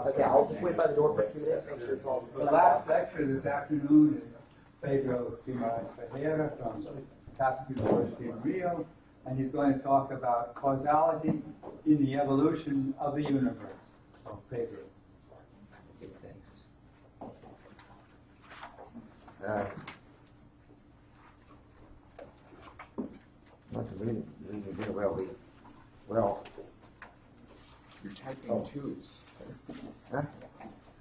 Okay, I'll just wait by the door for a few minutes, make sure it's all... The last lecture this afternoon is Pedro Ferreira from Catholic University in Rio, and he's going to talk about causality in the evolution of the universe. So, Pedro. Okay, thanks. Not really well. Well, you're typing twos. Huh?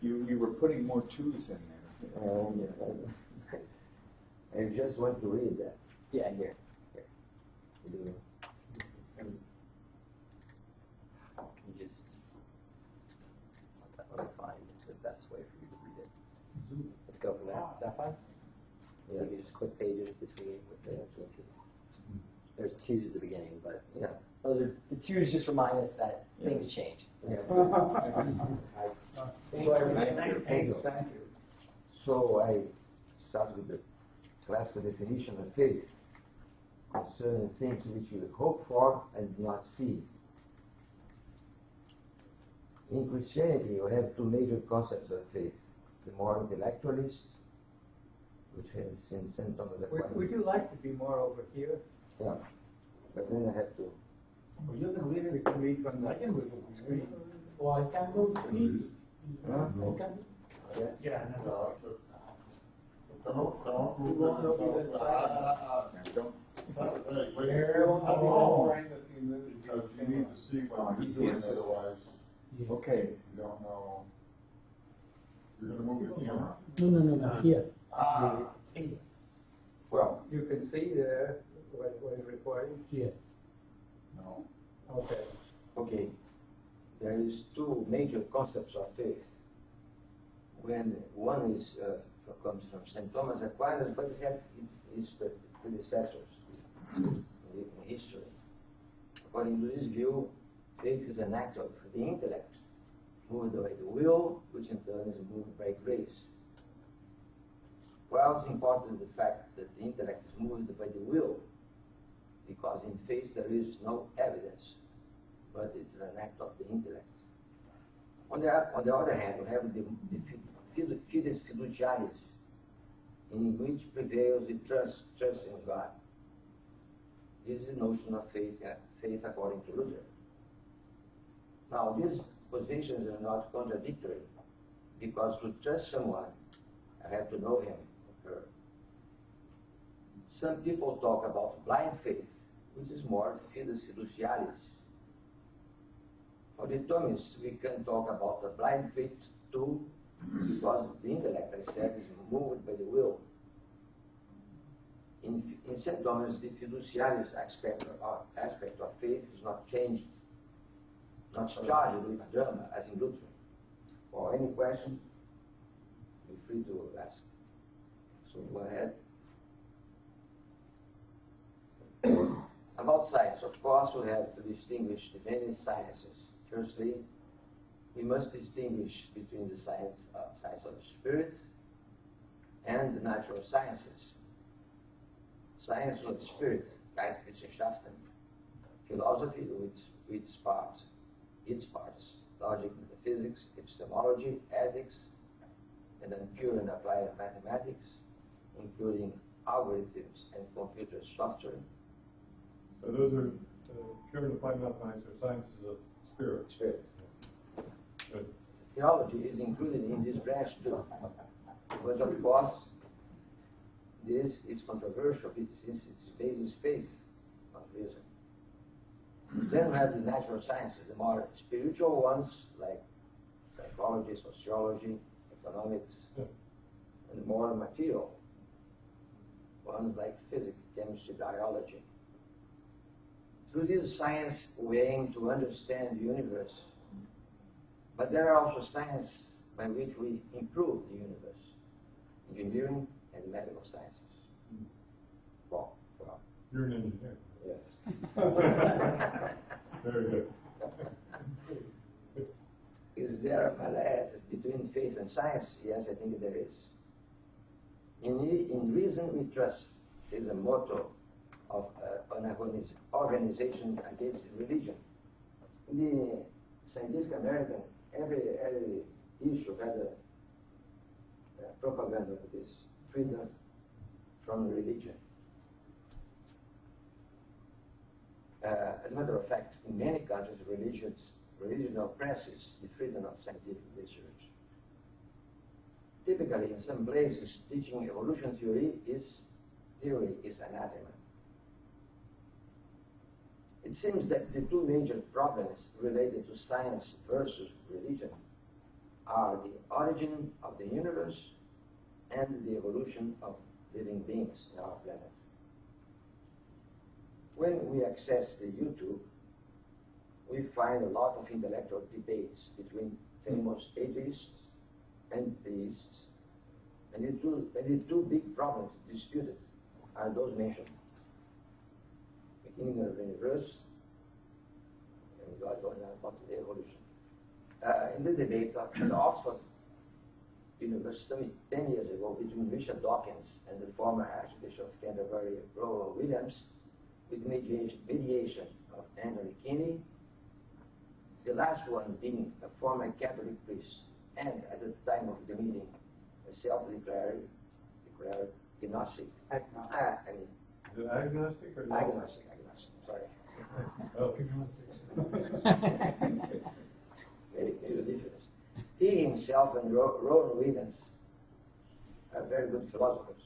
You were putting more twos in there. Yeah. I just want to read that. Yeah, here. You do. You just... Let me find the best way for you to read it. Let's go from there. Is that fine? Yes. You can just click pages between with the... There's twos at the beginning, but Yeah. those are the twos. Just remind us that things change. Yeah. Thank you. So I start with the classical definition of faith concerning things which you hope for and do not see. In Christianity, you have two major concepts of faith: the more intellectualist, which has in St. Thomas Aquinas. Would you like to be more over here? Yeah, but then I have to. Well, you can read it. We can read from the screen. Well, I can go to easy. Huh? Okay. Yes. Yeah. Because you need to see what you're doing, otherwise Okay. you don't know. You're going to move the camera. No, here. Well, You can see there what is recording. Yes. No. Okay. okay, there is two major concepts of faith. When one is comes from St. Thomas Aquinas, but it had its predecessors in history. According to this view, faith is an act of the intellect, moved by the will, which in turn is moved by grace. Well, it's important the fact that the intellect is moved by the will, because in faith there is no evidence, but it is an act of the intellect. On the other hand, we have the fides fiduciaris, in which prevails the trust in God. This is the notion of faith according to Luther. Now, these positions are not contradictory, because to trust someone, I have to know him or her. Some people talk about blind faith, which is more fides fiduciaris. For the Thomists, we can talk about a blind faith too, because the intellect, I said, is moved by the will. In St. Thomas, the fiduciaris aspect of faith is not changed, not charged with drama, as in Luther. For any question, be free to ask. So go ahead. About science, of course, we have to distinguish the many sciences. Firstly, we must distinguish between the science of the spirit and the natural sciences. Science of the spirit, Geisteswissenschaften, philosophy with its parts, logic, metaphysics, epistemology, ethics, and then pure and applied mathematics, including algorithms and computer software. So those are pure and applied mathematics or sciences of spirit. Spirit. Good. Theology is included in this branch too, but of course, this is controversial since its basis faith, not reason. Then we have the natural sciences, the more spiritual ones like psychology, sociology, economics, and the more material ones like physics, chemistry, biology. Through this science, we aim to understand the universe. But there are also sciences by which we improve the universe: engineering and medical sciences. Well, You're an engineer. yes. Very good. Is there a malaise between faith and science? Yes, I think there is. In reason we trust is a motto of an organization against religion. In the Scientific American, every issue had a propaganda of this freedom from religion. As a matter of fact, in many countries, religion oppresses the freedom of scientific research. Typically, in some places, teaching evolution theory is anathema. It seems that the two major problems related to science versus religion are the origin of the universe and the evolution of living beings in our planet. When we access the YouTube, we find a lot of intellectual debates between famous atheists and theists. And the two big problems disputed are those mentioned. Beginning of the universe and God going on about the evolution. In the debate at Oxford University 10 years ago between Richard Dawkins and the former Archbishop of Canterbury, Rowan Williams, with mediation of Henry Kinney, the last one being a former Catholic priest, and at the time of the meeting, a self-declared agnostic. Is it agnostic or not? Agnostic, sorry. Oh. Maybe the difference. He himself and Rowan Williams are very good philosophers,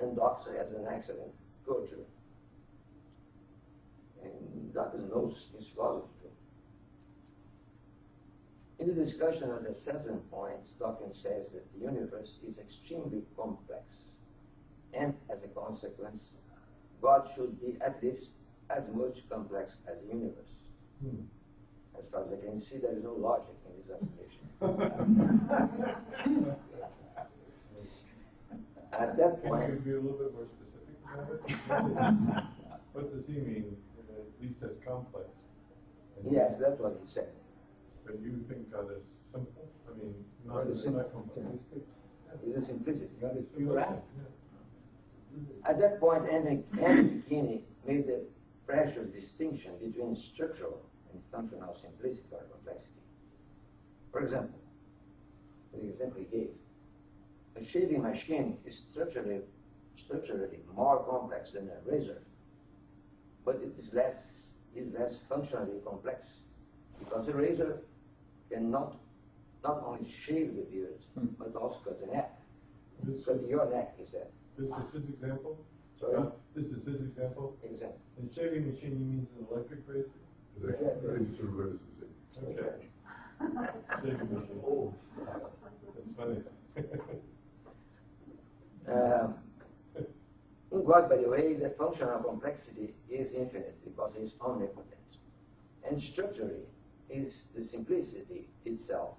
and Dawkins has an excellent culture. And Dawkins knows his philosophy too. In the discussion at a certain point, Dawkins says that the universe is extremely complex, and as a consequence, God should be at least as much complex as the universe. As far as I can see, there is no logic in this affirmation. At that point, can you be a little bit more specific about it? What does he mean? At least as complex. Yes, that's what he said. But you think God is simple? I mean, God is not complex. It's a simplicity. God is pure act. At that point, Henry Kinney made the precious distinction between structural and functional simplicity or complexity. For example, the example he gave, a shaving machine is structurally more complex than a razor, but it is less functionally complex, because the razor can not only shave the beard, but also cut the neck. Cut your neck, he said. This is his example? Sorry? This is his example? Exactly. And shaving machine, he means an electric razor? Okay. Shaving machine. Oh, that's funny. In God, by the way, the functional complexity is infinite because he is omnipotent. And structurally is the simplicity itself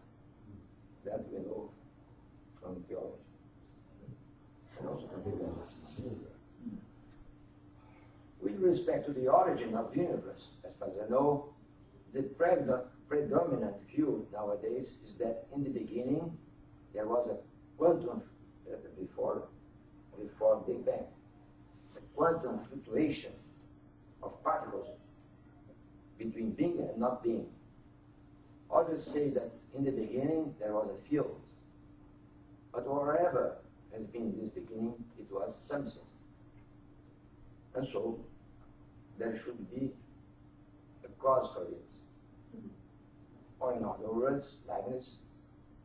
that we know from theology. And also from philosophy. With respect to the origin of the universe, as far as I know, the predominant view nowadays is that in the beginning there was a quantum before Big Bang, a quantum fluctuation of particles between being and not being. Others say that in the beginning there was a field, but wherever has been this beginning, it was something. And so there should be a cause for it. Or in other words, Leibniz,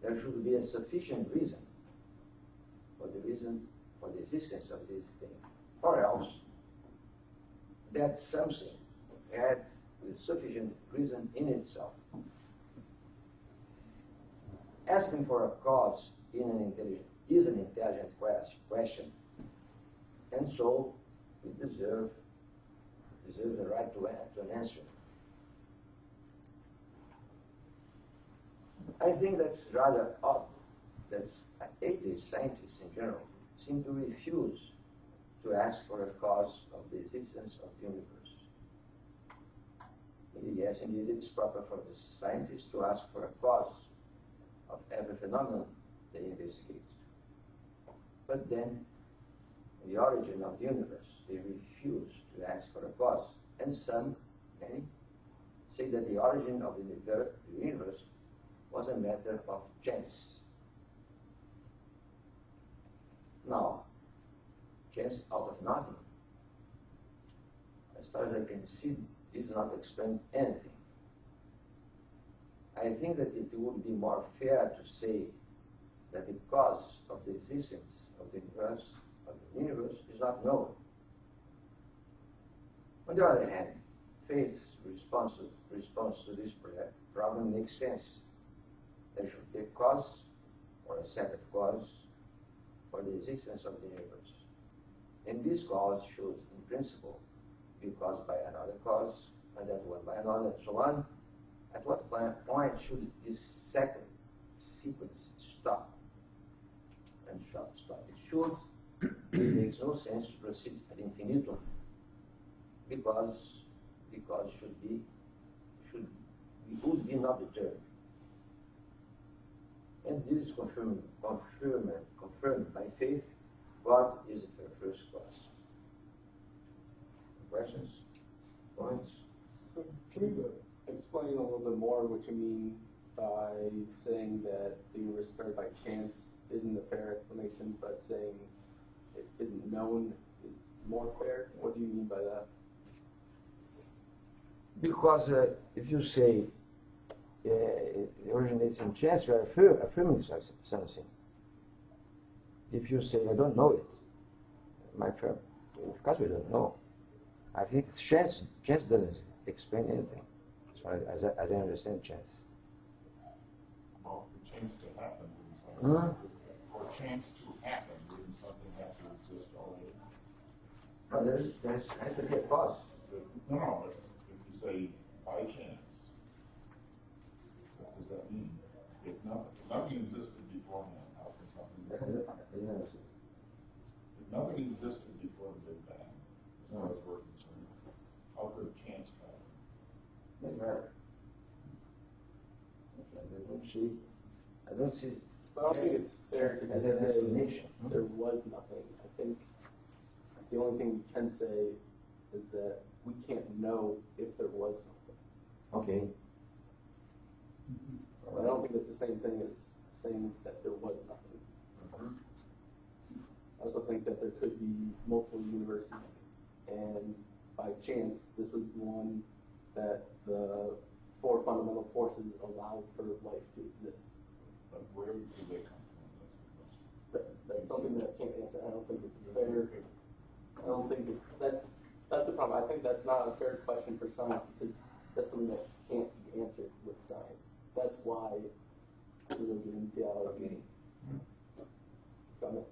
there should be a sufficient reason for the existence of this thing. Or else, that something had a sufficient reason in itself. Asking for a cause is an intelligent question, and so we deserve the right to an answer. I think that's rather odd that atheist scientists in general seem to refuse to ask for a cause of the existence of the universe. Yes, indeed, it's proper for the scientists to ask for a cause of every phenomenon they investigate. But then, in the origin of the universe, they refuse to ask for a cause. And many, say that the origin of the universe was a matter of chance. Now, chance out of nothing, as far as I can see, does not explain anything. I think that it would be more fair to say that the cause of the existence of the universe is not known. On the other hand, faith's response to this problem makes sense. There should be a cause or a set of causes for the existence of the universe. And this cause should, in principle, be caused by another cause, and that one by another, and so on. At what point should this second sequence stop? And stop. It should. It makes no sense to proceed ad infinitum, because would be not determined. And this is confirmed by faith. God is the first cause. Questions? Points? So can you explain a little bit more what you mean by saying that the universe started by chance isn't a fair explanation, but saying it isn't known is more fair? What do you mean by that? Because if you say it originates in chance, you are affirming something. If you say, I don't know it, my friend, of course we don't know. I think it's chance. Chance doesn't explain anything, as far as I understand chance. Well, for chance to happen, wouldn't something for chance to happen, wouldn't something have to exist already? No, there has to be a cause. No, but if you say by chance, what does that mean? If nothing existed beforehand, how can something exist? If nothing existed before the Big Bang, as far as we're concerned, how could chance happen? Never. I don't see. I don't think it's fair to as just an say explanation. there was nothing. I think the only thing we can say is that we can't know if there was something. Okay. But I don't think it's the same thing as saying that there was nothing. I also think that there could be multiple universes, and by chance, this was the one that the four fundamental forces allowed for life to exist. But where do they come from? That's the question. That's something that I can't answer. I don't think it's fair. I don't think that's the problem. I think that's not a fair question for science, because that's something that can't be answered with science. That's why religion and theology. Comment?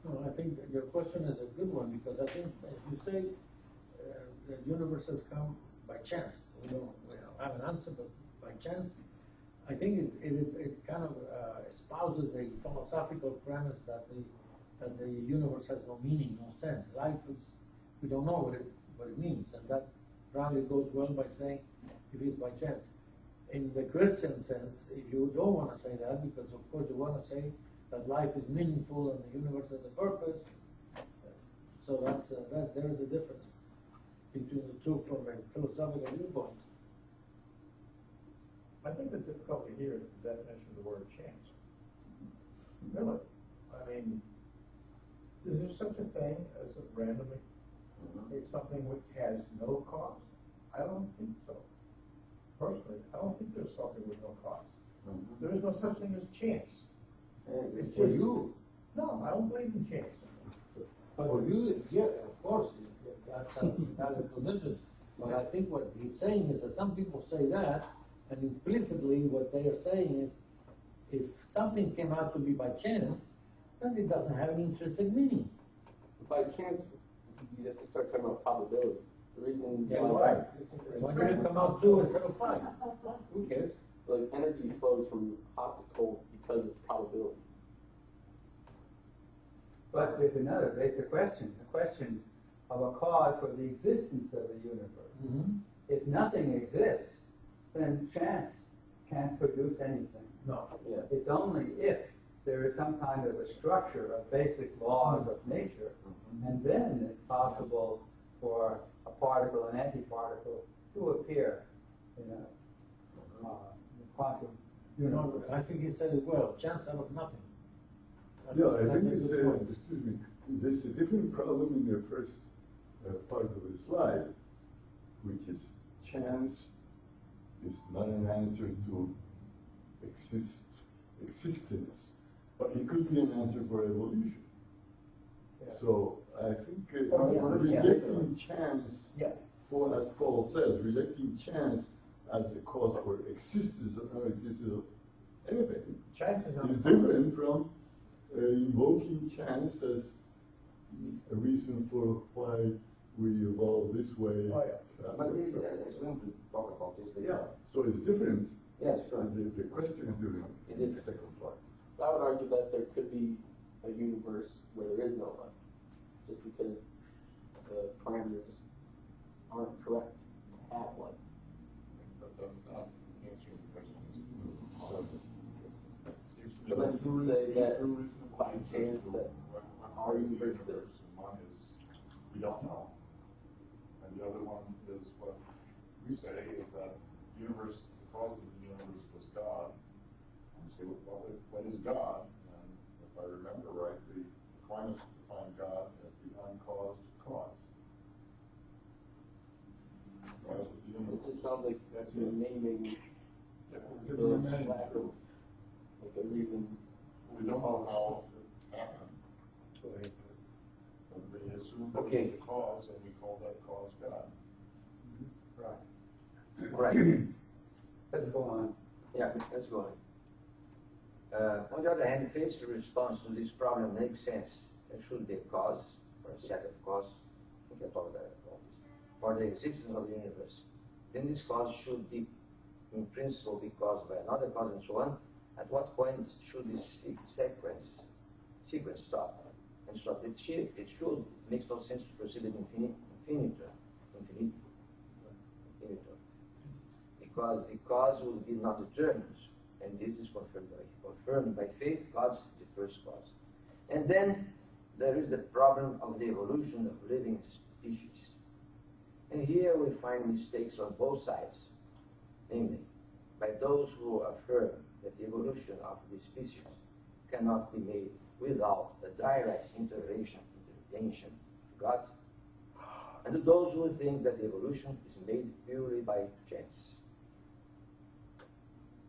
No, I think that your question is a good one, because I think, as you say, the universe has come by chance. We don't have an answer, but by chance, I think it kind of espouses a philosophical premise that the universe has no meaning, no sense. Life is, we don't know what it means, and that probably goes well by saying it is by chance. In the Christian sense, if you don't want to say that, because of course you want to say that life is meaningful and the universe has a purpose, so there is a difference between the two from a philosophical viewpoint. I think the difficulty here is the definition of the word chance. Really? I mean, is there such a thing as a randomly it's something which has no cause? I don't think so. Personally, I don't think there's something with no cause. There is no such thing as chance. It's For just, you, no, I don't believe in chance. for you, yeah, of course, that's a valid position. But I think what he's saying is that some people say that, and implicitly what they are saying is, if something came out to be by chance, then it doesn't have any intrinsic meaning. By chance, you have to start talking about probability. The reason Yeah, why, right. Why did it come out 2 instead of 5? Who cares? like, energy flows from hot to cold because of probability. But there's another basic question, the question of a cause for the existence of the universe. Mm-hmm. If nothing exists, then chance can't produce anything. No. Yeah. It's only if there is some kind of a structure of basic laws of nature, and then it's possible for a particle and antiparticle to appear in a quantum universe. I think he said it well, chance out of nothing. Yeah, I That's think a it's good point. excuse me, there's a different problem in the first part of the slide, which is chance is not an answer to existence, but it could be an answer for evolution. Yeah. So I think Yeah. rejecting chance, Yeah. for, as Paul says, rejecting chance as the cause for existence or non-existence of anything Chance is not. is different from invoking chance as a reason for why we evolve this way. Oh, yeah. But this is going to talk about this later. Yeah, so it's different. Yes, sure. The question is different. It is the second floor. I would argue that there could be a universe where there is no one, just because the parameters aren't correct to have one. But that's not answering the question. But then you could say that by chance that our universe is. One is, we don't know. And the other one is what we say is that the universe, the cause of the universe was God. And we say, well, what is God? And if I remember right, the Aquinas defined God as the uncaused cause. Cause of the universe. It just sounds like That's you're it. naming Yeah, the lack of like a reason. we don't know how it happened. Go ahead. But we assume that Okay. it was a cause, and we call that cause God. Right. Right. Let's go on. Yeah, let's go on. On the other hand, phase response to this problem makes sense. There should be a cause, or a set of causes. I think I talked about this. For the existence of the universe. Then this cause should be, in principle, be caused by another cause and so on. At what point should this sequence stop? And stop. It should. It makes no sense to proceed at infinitum. Because the cause will be not determined, and this is confirmed by faith. God's the first cause. And then there is the problem of the evolution of living species. And here we find mistakes on both sides, namely, by those who affirm that the evolution of the species cannot be made without a direct intervention of God, and to those who think that the evolution is made purely by chance.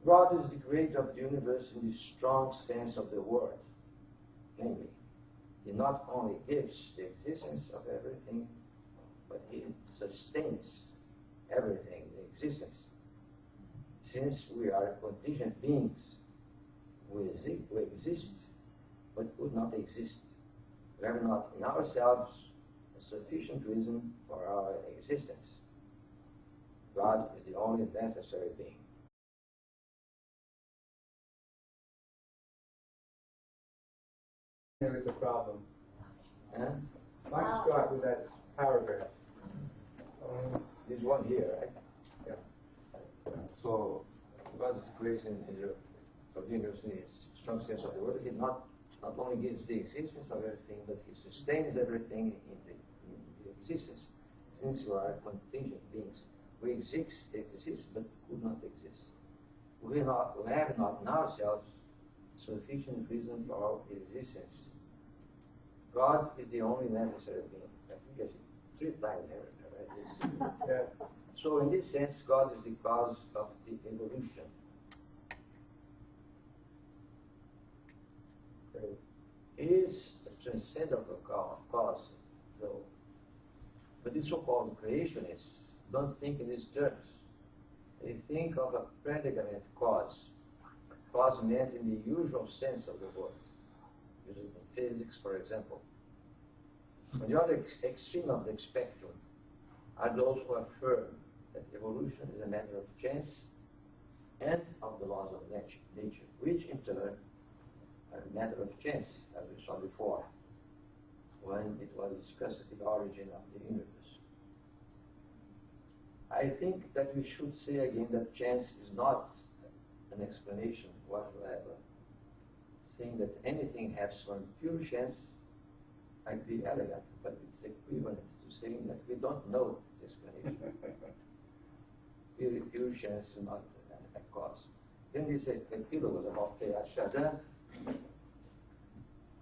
God is the creator of the universe in the strong sense of the word. Namely, He not only gives the existence of everything, but He sustains everything in existence. Since we are contingent beings, we exist, but would not exist. We have not in ourselves a sufficient reason for our existence. God is the only necessary being. There is a problem. And Why don't you start with that paragraph? this one here, right? Yeah. So God's creation of the universe in its strong sense of the word. He not only gives the existence of everything, but He sustains everything in the existence. Since we are contingent beings, we exist, but could not exist. We have not in ourselves sufficient reason for our existence. God is the only necessary being. I think I should three-line there. Right? Yeah. So in this sense, God is the cause of the evolution. Great. He is a transcendental cause, though. But the so-called creationists don't think in these terms. They think of a predicament cause. Cause meant in the usual sense of the word. Using in physics, for example. On the other extreme of the spectrum are those who affirm that evolution is a matter of chance and of the laws of nature, which in turn are a matter of chance, as we saw before, when it was discussed the origin of the universe. I think that we should say again that chance is not an explanation whatsoever. Saying that anything happens from pure chance might be elegant, but it's equivalent to saying that we don't know the explanation. Pure chance is not a cause. Then he said the pillow was about Teilhard.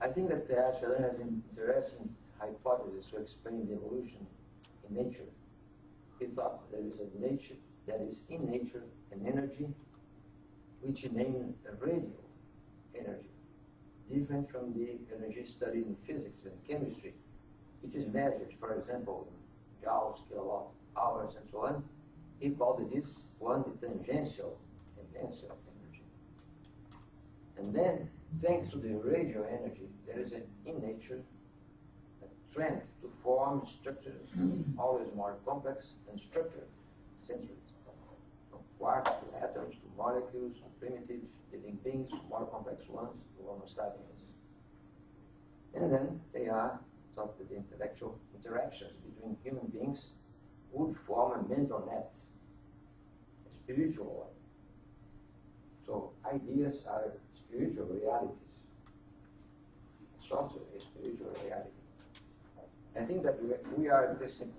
I think that Teilhard has an interesting hypothesis to explain the evolution in nature. He thought there is a nature, that is in nature, an energy which he named a radio energy, different from the energy studied in physics and chemistry, which is measured, for example, in joules, kilowatt hours, and so on. He called this one the tangential energy. And then, thanks to the radio energy, there is in nature a trend to form structures always more complex and structured centuries. From quarks to atoms to molecules to primitive living beings, more complex ones to Homo sapiens. And then they are thought that the intellectual interactions between human beings would form a mental net, a spiritual one. So ideas are spiritual realities. Software is spiritual reality. I think that we are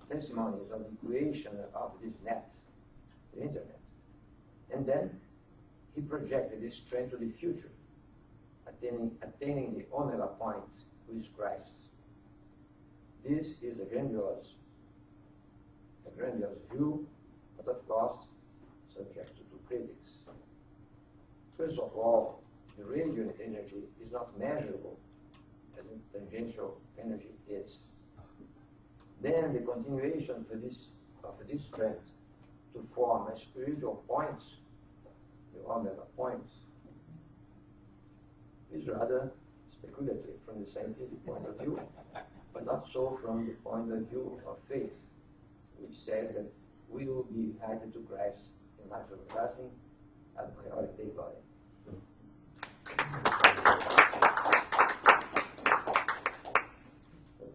testimonies of the creation of this net, the internet. And then he projected this trend to the future, attaining the omega point, who is Christ. This is a grandiose view, but of course subject to critics. First of all, the radio energy is not measurable as tangential energy is. Then the continuation of this trend to form a spiritual point, the omega point, is rather speculative from the scientific point of view, but not so from the point of view of faith, which says that we will be united to Christ in life everlasting ad priori Dei glory.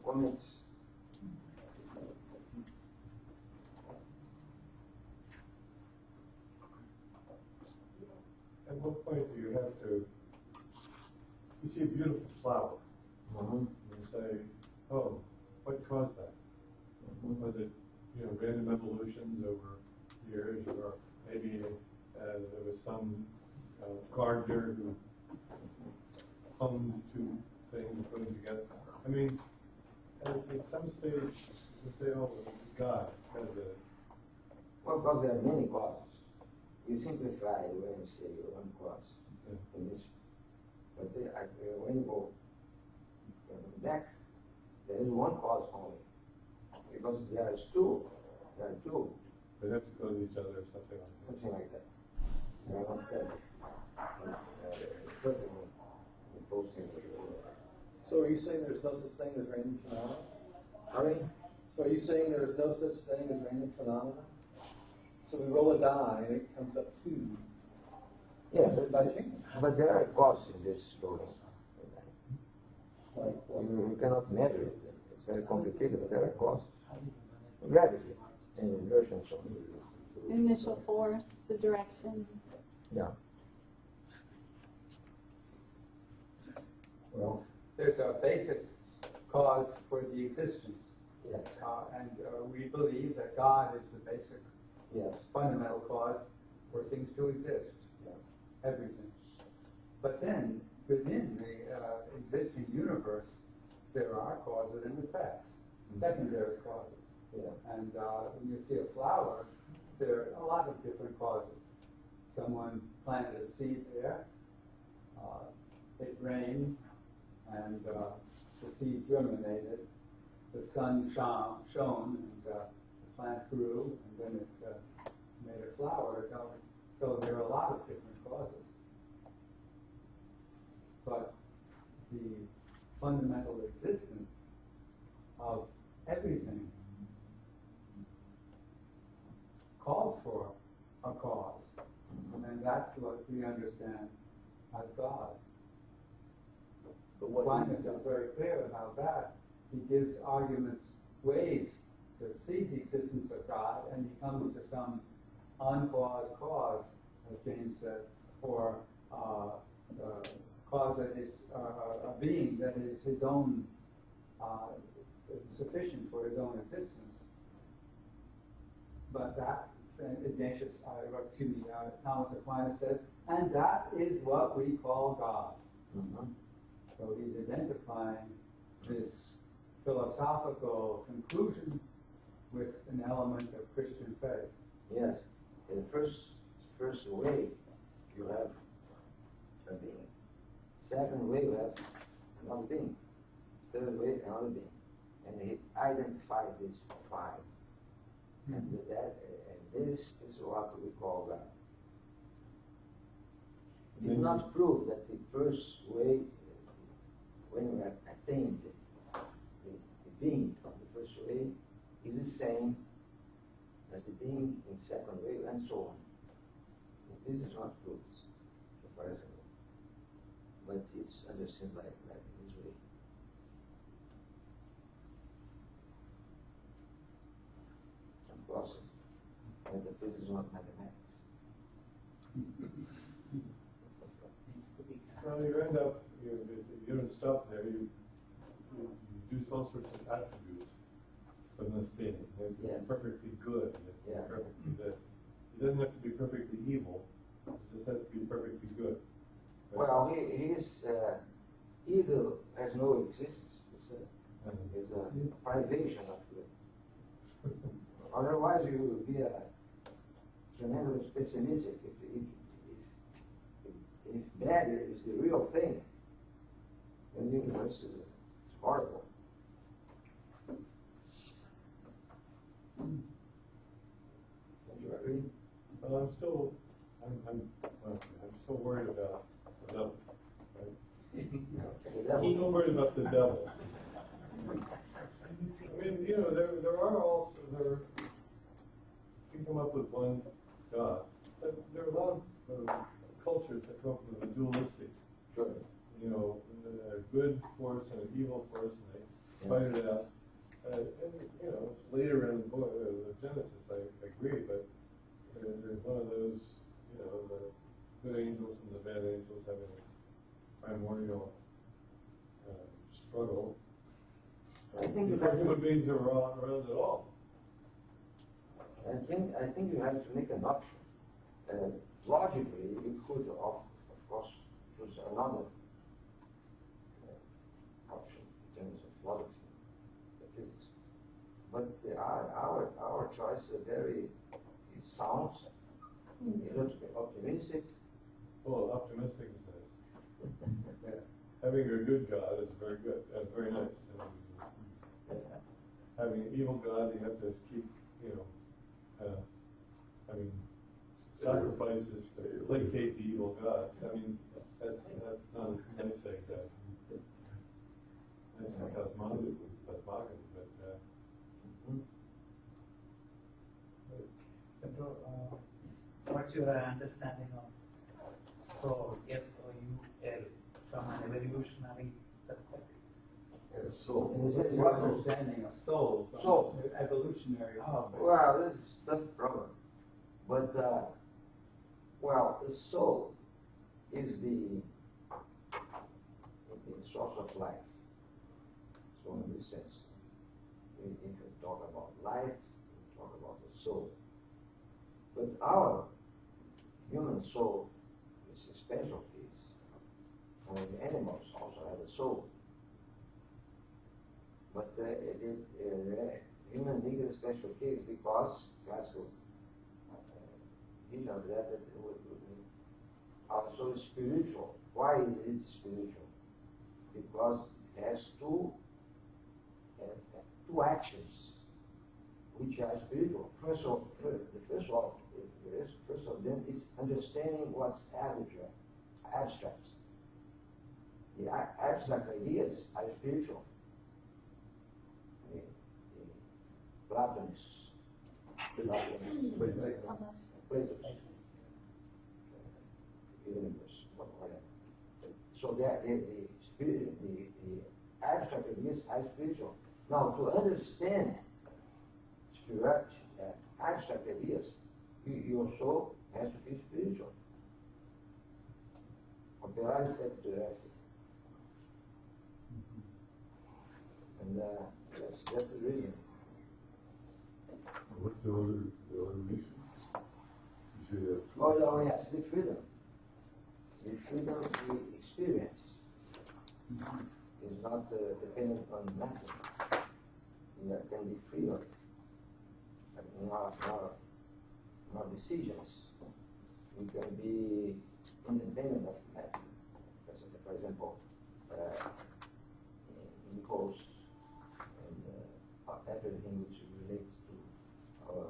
Comments? At what point do you have to, you see a beautiful flower, and you say, oh, what caused that? Was it, random evolutions over years, or maybe there was some gardener who honed two things, put them together? I mean, at some stage, you say, oh, God has a... Well, because there are many causes. You simplify when you say one cause in this, but when you go back, there is one cause only, because there are two. They have to go to each other or something like that. Something like that. They are not perfectly imposing. So are you saying there's no such thing as random phenomena? Sorry? So are you saying there is no such thing as random phenomena? So we roll a die and it comes up 2. Yeah, but there are causes in this rolling. Like You cannot measure it. It's very complicated, but there are causes. Gravity and inversion. So. Initial force, the direction. Yeah. Well, there's a basic cause for the existence. Yes. And we believe that God is the basic Yes. fundamental cause for things to exist. Yeah. Everything. But then, within the existing universe, there are causes and effects, secondary causes. Yeah. And when you see a flower, there are a lot of different causes. Someone planted a seed there, it rained, and the seed germinated. The sun shone, and the plant grew, and then it made a flower. So there are a lot of different causes. But the fundamental existence of everything calls for a cause. And that's what we understand as God. Aquinas is very clear about that. He gives arguments, ways to see the existence of God, and he comes to some uncaused cause, as James said, or cause that is a being that is his own sufficient for his own existence. But that, Thomas Aquinas says, and that is what we call God. Mm-hmm. So he's identifying this philosophical conclusion with an element of Christian faith. Yes. In the first way, you have a being. Second way, you have another being. Third way, another being. And he identified these five. And this is what we call God. It did not prove that the first way, when we have attained the being of the first way, is the same as the being in second way, and so on. This is not proved, so far as I know. But it's understood like this way. Of course, metaphysics is not mathematics. Well, you end up, you don't stop there. You do all sorts of attributes from this being. You have to be perfectly good. You have to be perfectly good. It doesn't have to be perfectly evil. It just has to be perfectly good. Right? Well, evil has no existence. It's a privation of good. Otherwise, you will be a tremendous pessimistic if bad is the real thing, then the universe is horrible. Don't you agree? Well, I'm still worried about the devil. Right? I'm still worried about the devil. I mean, you come up with one God. But there are a lot of cultures that come up with a dualistic, a good force and an evil force, and they fight it out. And later in the book, Genesis, I agree, but there's one of those, the good angels and the bad angels having a primordial struggle. I think human beings are around at all. I think you have to make an option. Logically, you could, of course, choose another option in terms of logic and physics. But our choice is very sound. It looks optimistic. Well, optimistic is nice. Having a good God is very good. Very nice. Having an evil God, you have to keep, having sacrifices to placate the evil gods. I mean, that's not a nice thing. That's cosmogony, but what's your understanding of soul? S-O-U-L from an evolutionary perspective. Soul. What's your understanding of soul from an evolutionary perspective? Well, this is a tough problem. But, the soul is the source of life. It's one of the sense. If you talk about life, we talk about the soul. But our human soul is a special case. I mean, animals also have a soul. But human being is a special case because classical vision of that our soul is spiritual. Why is it spiritual? Because it has two actions which are spiritual. First of them is understanding what's abstract. The abstract ideas are spiritual. The Platonists, universe, whatever. So the abstract ideas are spiritual. Now, to understand abstract ideas, your soul has to be spiritual. Operar said to us. And let's That's the reason. What's the other reason? You say that. Oh, yes, the freedom. The freedom we experience is not dependent on matter. We can be free of our decisions. We can be independent of matter. For example, impulse and everything which relates to our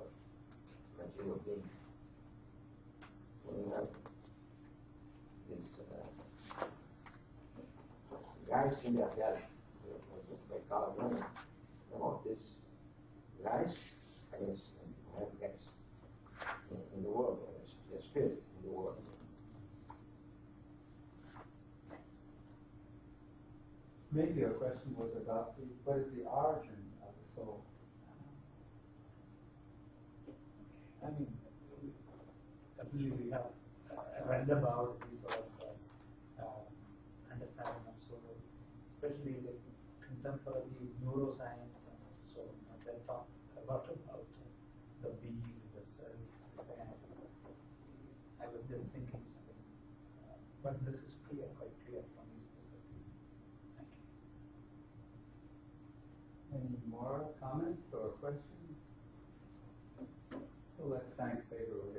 material being. We have this guys in their head, by Causality, about this guys, and have guys in the world, the spirit in the world. Maybe your question was about what is the origin of the soul? I mean, definitely we have read about this sort of understanding of soul, especially the contemporary neuroscience and so on. They talk a lot about the being, the self, and I was just thinking something, but this is clear, quite clear from his perspective. Thank you. Any more comments or questions? So let's thank Pedro